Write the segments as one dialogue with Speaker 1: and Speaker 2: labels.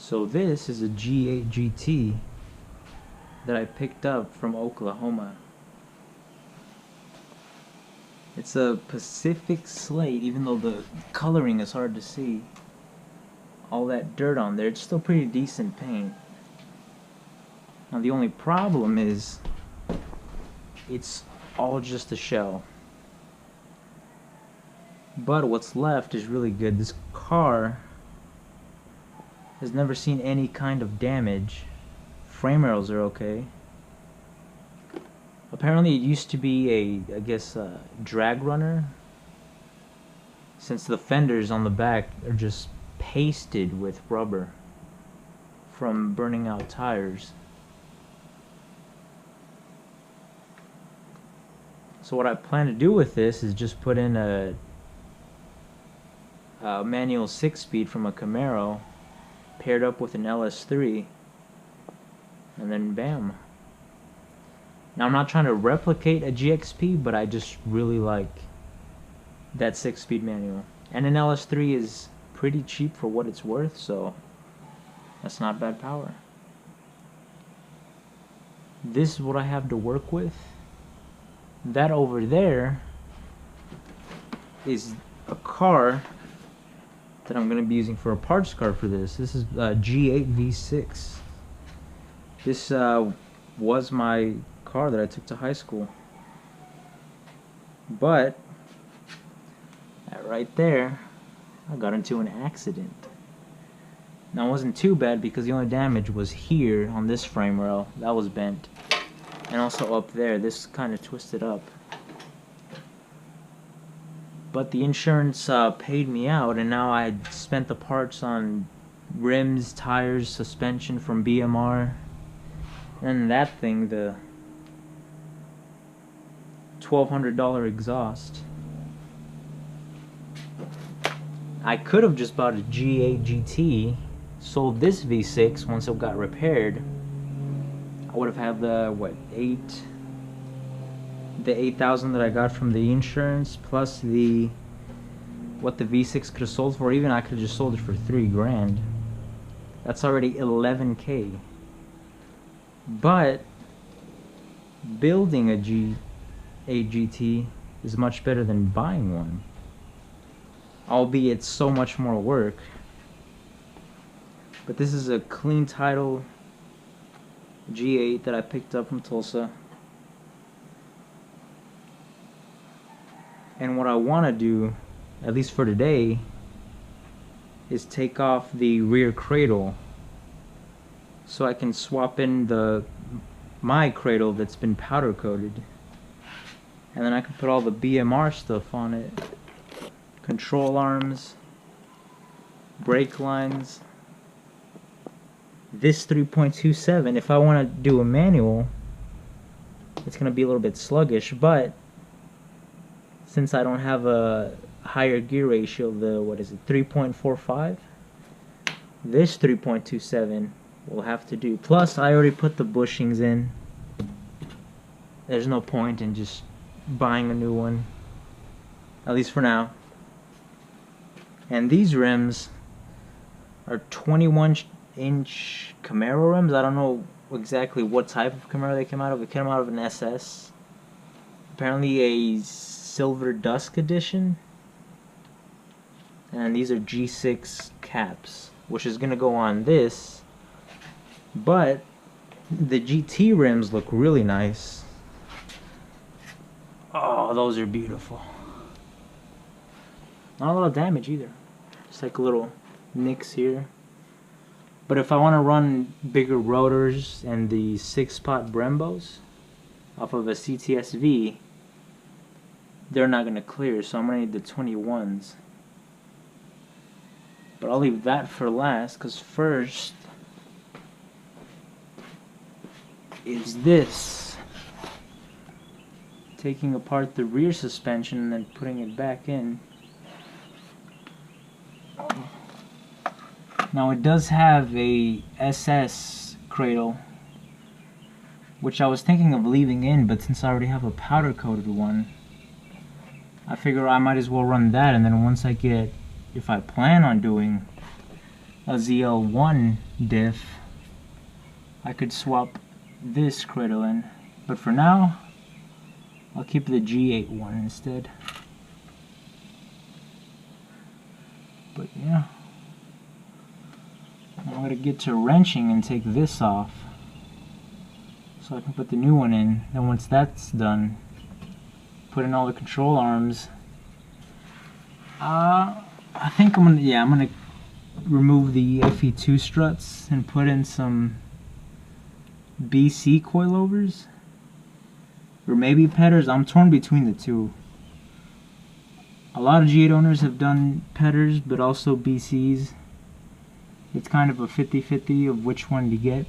Speaker 1: So this is a G8 GT that I picked up from Oklahoma. It's a Pacific slate, even though the coloring is hard to see. All that dirt on there, it's still pretty decent paint. Now the only problem is it's all just a shell. But what's left is really good. This car has never seen any kind of damage. Frame rails are okay. Apparently it used to be I guess a drag runner, since the fenders on the back are just pasted with rubber from burning out tires. So what I plan to do with this is just put in a manual 6-speed from a Camaro paired up with an LS3, and then bam. Now I'm not trying to replicate a GXP, but I just really like that 6-speed manual. And an LS3 is pretty cheap for what it's worth, so that's not bad power. This is what I have to work with. That over there is a car that I'm going to be using for a parts car for this. This is a G8 V6. This was my car that I took to high school. But right there, I got into an accident. Now it wasn't too bad because the only damage was here on this frame rail. That was bent. And also up there, this kind of twisted up. But the insurance paid me out, and now I spent the parts on rims, tires, suspension from BMR, and that thing, the $1,200 exhaust. I could have just bought a G8 GT, sold this V6 once it got repaired. I would have had the $8,000 that I got from the insurance, plus what the V6 could have sold for. Even I could have just sold it for $3,000. That's already $11K. But building a G8 GT is much better than buying one, albeit so much more work. But this is a clean title G8 that I picked up from Tulsa. And what I want to do, at least for today, is take off the rear cradle so I can swap in my cradle that's been powder coated, and then I can put all the BMR stuff on it. Control arms, brake lines. This 3.27, if I want to do a manual, it's going to be a little bit sluggish, but since I don't have a higher gear ratio, the 3.45, this 3.27 will have to do. Plus I already put the bushings in. There's no point in just buying a new one, at least for now. And these rims are 21-inch Camaro rims. I don't know exactly what type of Camaro they came out of. It came out of an SS, apparently a Silver Dusk edition. And these are G6 caps, which is gonna go on this. But the GT rims look really nice. Oh, those are beautiful. Not a lot of damage either, just like little nicks here. But if I want to run bigger rotors and the 6-spot Brembos off of a CTSV, they're not going to clear, so I'm going to need the 21s. But I'll leave that for last, because first is this. Taking apart the rear suspension and then putting it back in. Now it does have a SS cradle, which I was thinking of leaving in, but since I already have a powder coated one, I figure I might as well run that, and then once I get, if I plan on doing a ZL1 diff, I could swap this cradle in. But for now, I'll keep the G8 one instead. But yeah, I'm going to get to wrenching and take this off so I can put the new one in. Then once that's done, put in all the control arms. I think I'm gonna remove the FE2 struts and put in some BC coilovers, or maybe Petters. I'm torn between the two. A lot of G8 owners have done Petters, but also BCs. It's kind of a 50-50 of which one to get.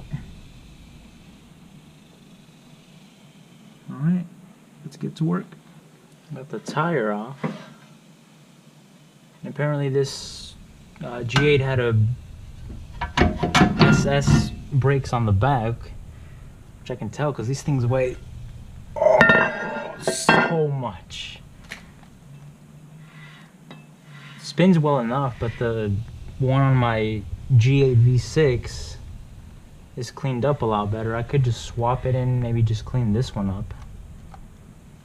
Speaker 1: Alright, let's get to work. Got the tire off. And apparently this G8 had a SS brakes on the back, which I can tell because these things weigh so much. Spins well enough, but the one on my G8 V6 is cleaned up a lot better. I could just swap it in, maybe just clean this one up.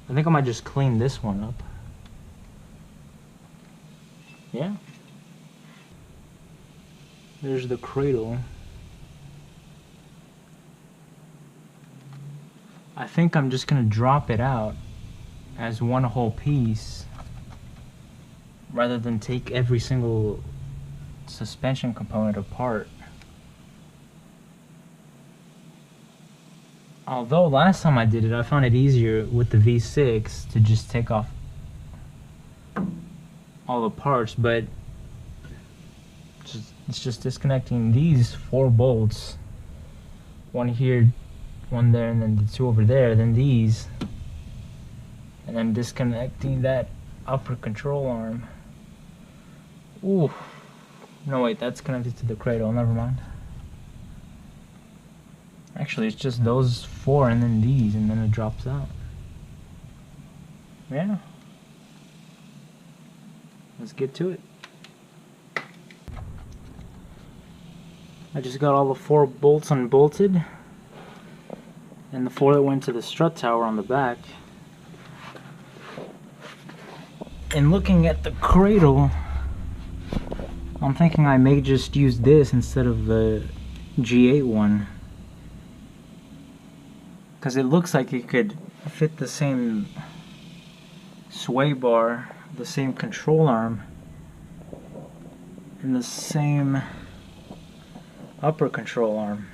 Speaker 1: I think I might just clean this one up. Yeah. There's the cradle. I think I'm just gonna drop it out as one whole piece rather than take every single suspension component apart. Although last time I did it, I found it easier with the V6 to just take off all the parts, but it's just disconnecting these 4 bolts, one here, one there, and then the 2 over there, then these, and then disconnecting that upper control arm. Ooh, no wait, that's connected to the cradle, never mind. Actually, it's just those 4 and then these, and then it drops out. Yeah. Let's get to it. I just got all the 4 bolts unbolted, and the 4 that went to the strut tower on the back. And looking at the cradle, I'm thinking I may just use this instead of the G8 one, because it looks like it could fit the same sway bar, the same control arm, and the same upper control arm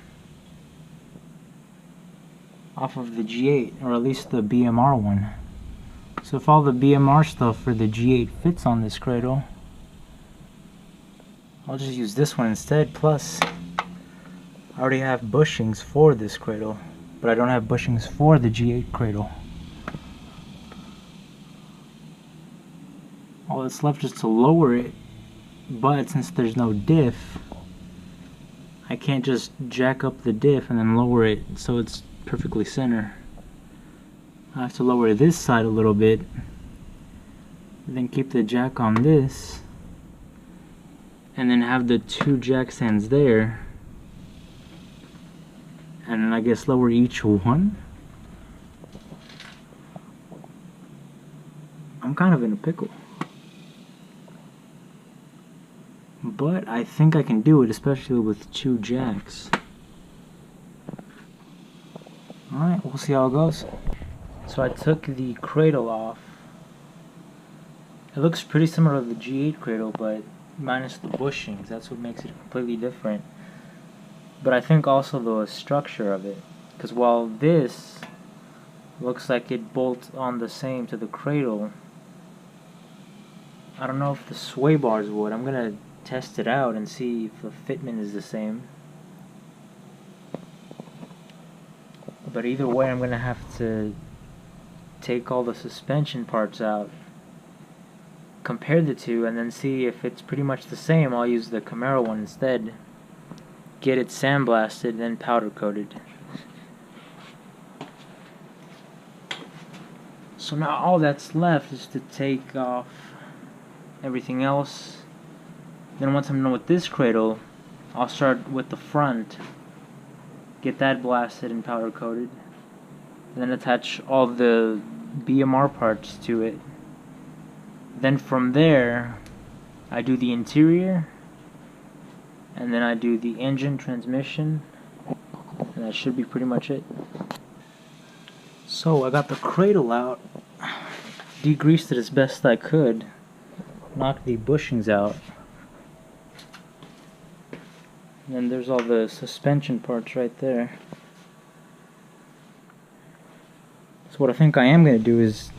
Speaker 1: off of the G8, or at least the BMR one. So if all the BMR stuff for the G8 fits on this cradle, I'll just use this one instead. Plus, I already have bushings for this cradle, but I don't have bushings for the G8 cradle. All that's left is to lower it, but since there's no diff, I can't just jack up the diff and then lower it so it's perfectly center. I have to lower this side a little bit, then keep the jack on this, and then have the 2 jack stands there, and then I guess lower each one. I'm kind of in a pickle, but I think I can do it, especially with 2 jacks. Alright, we'll see how it goes. So I took the cradle off. It looks pretty similar to the G8 cradle, but minus the bushings. That's what makes it completely different. But I think also the structure of it, because while this looks like it bolts on the same to the cradle, I don't know if the sway bars would. I'm gonna test it out and see if the fitment is the same. But either way, I'm gonna have to take all the suspension parts out, compare the two, and then see if it's pretty much the same. I'll use the Camaro one instead, get it sandblasted, then powder coated. So now all that's left is to take off everything else. Then once I'm done with this cradle, I'll start with the front, get that blasted and powder coated, and then attach all the BMR parts to it. Then from there, I do the interior, and then I do the engine, transmission, and that should be pretty much it. So I got the cradle out, degreased it as best I could, knocked the bushings out, and then there's all the suspension parts right there. So what I think I am going to do is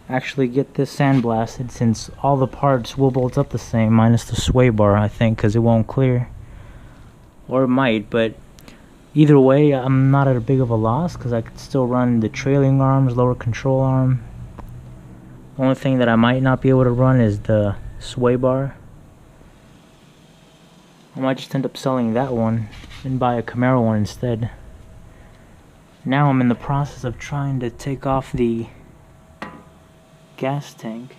Speaker 1: actually get this sandblasted, since all the parts will bolt up the same, minus the sway bar, I think, because it won't clear. Or it might, but either way, I'm not at a big of a loss, because I could still run the trailing arms, lower control arm. The only thing that I might not be able to run is the sway bar. I might just end up selling that one and buy a Camaro one instead. Now I'm in the process of trying to take off the gas tank.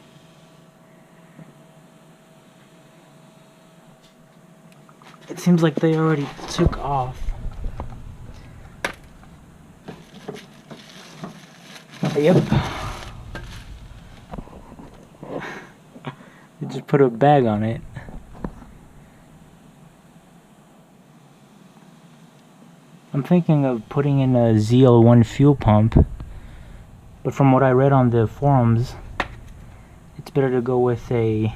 Speaker 1: It seems like they already took off. Yep. They just put a bag on it. I'm thinking of putting in a ZL1 fuel pump, but from what I read on the forums, it's better to go with a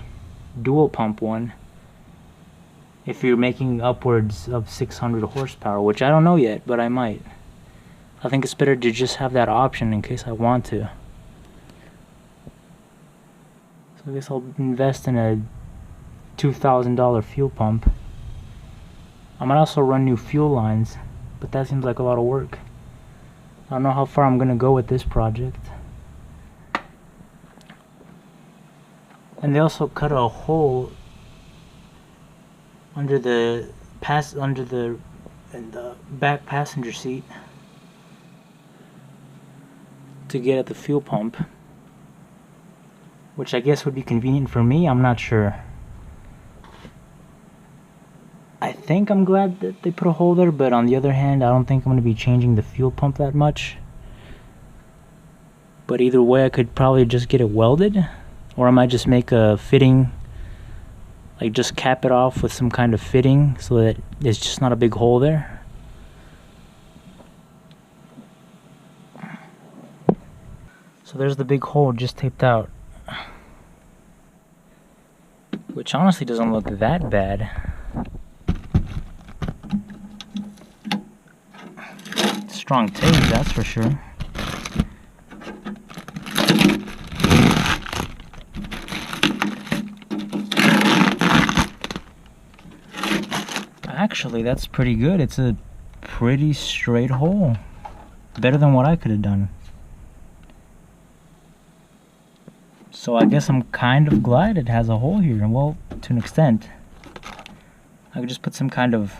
Speaker 1: dual pump one if you're making upwards of 600 horsepower, which I don't know yet, but I might. I think it's better to just have that option in case I want to. So I guess I'll invest in a $2,000 fuel pump. I might also run new fuel lines, but that seems like a lot of work. I don't know how far I'm gonna go with this project. And they also cut a hole under the back passenger seat to get at the fuel pump, which I guess would be convenient for me. I'm not sure. I think I'm glad that they put a hole there, but on the other hand, I don't think I'm going to be changing the fuel pump that much. But either way, I could probably just get it welded, or I might just make a fitting, like just cap it off with some kind of fitting so that there's just not a big hole there. So there's the big hole just taped out, which honestly doesn't look that bad. Strong tape, that's for sure. Actually, that's pretty good. It's a pretty straight hole. Better than what I could have done. So I guess I'm kind of glad it has a hole here. Well, to an extent. I could just put some kind of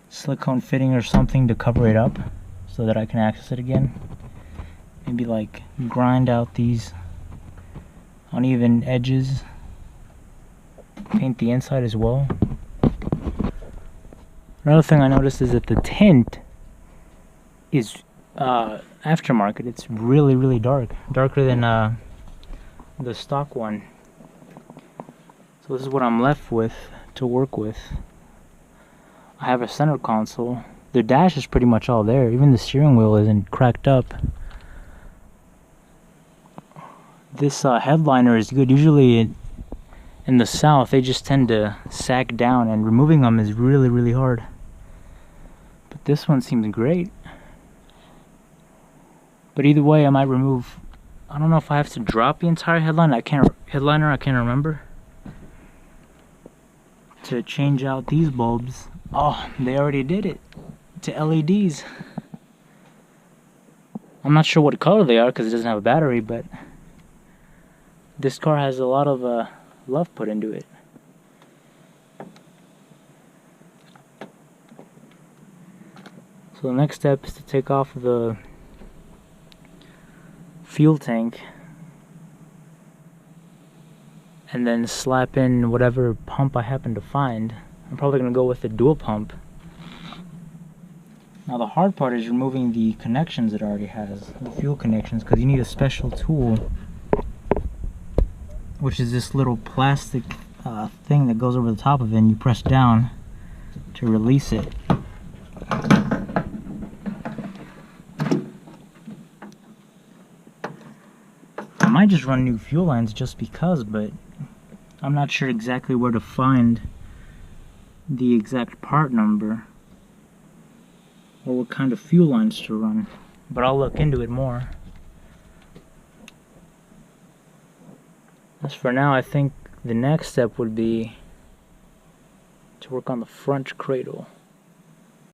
Speaker 1: silicone fitting or something to cover it up so that I can access it again. Maybe like grind out these uneven edges. Paint the inside as well. Another thing I noticed is that the tint is aftermarket. It's really, really dark. Darker than the stock one. So this is what I'm left with to work with. I have a center console. The dash is pretty much all there. Even the steering wheel isn't cracked up. This headliner is good. Usually in the south they just tend to sag down, and removing them is really, really hard. But this one seems great. But either way, I might remove, I don't know if I have to drop the entire headliner. I can't remember. To change out these bulbs. Oh, they already did it to LEDs. I'm not sure what color they are because it doesn't have a battery, but this car has a lot of love put into it. So the next step is to take off the fuel tank and then slap in whatever pump I happen to find. I'm probably going to go with the dual pump. Now the hard part is removing the connections it already has, the fuel connections, because you need a special tool, which is this little plastic thing that goes over the top of it, and you press down to release it. I might just run new fuel lines just because, but I'm not sure exactly where to find the exact part number or what kind of fuel lines to run, but I'll look into it more. As for now, I think the next step would be to work on the front cradle.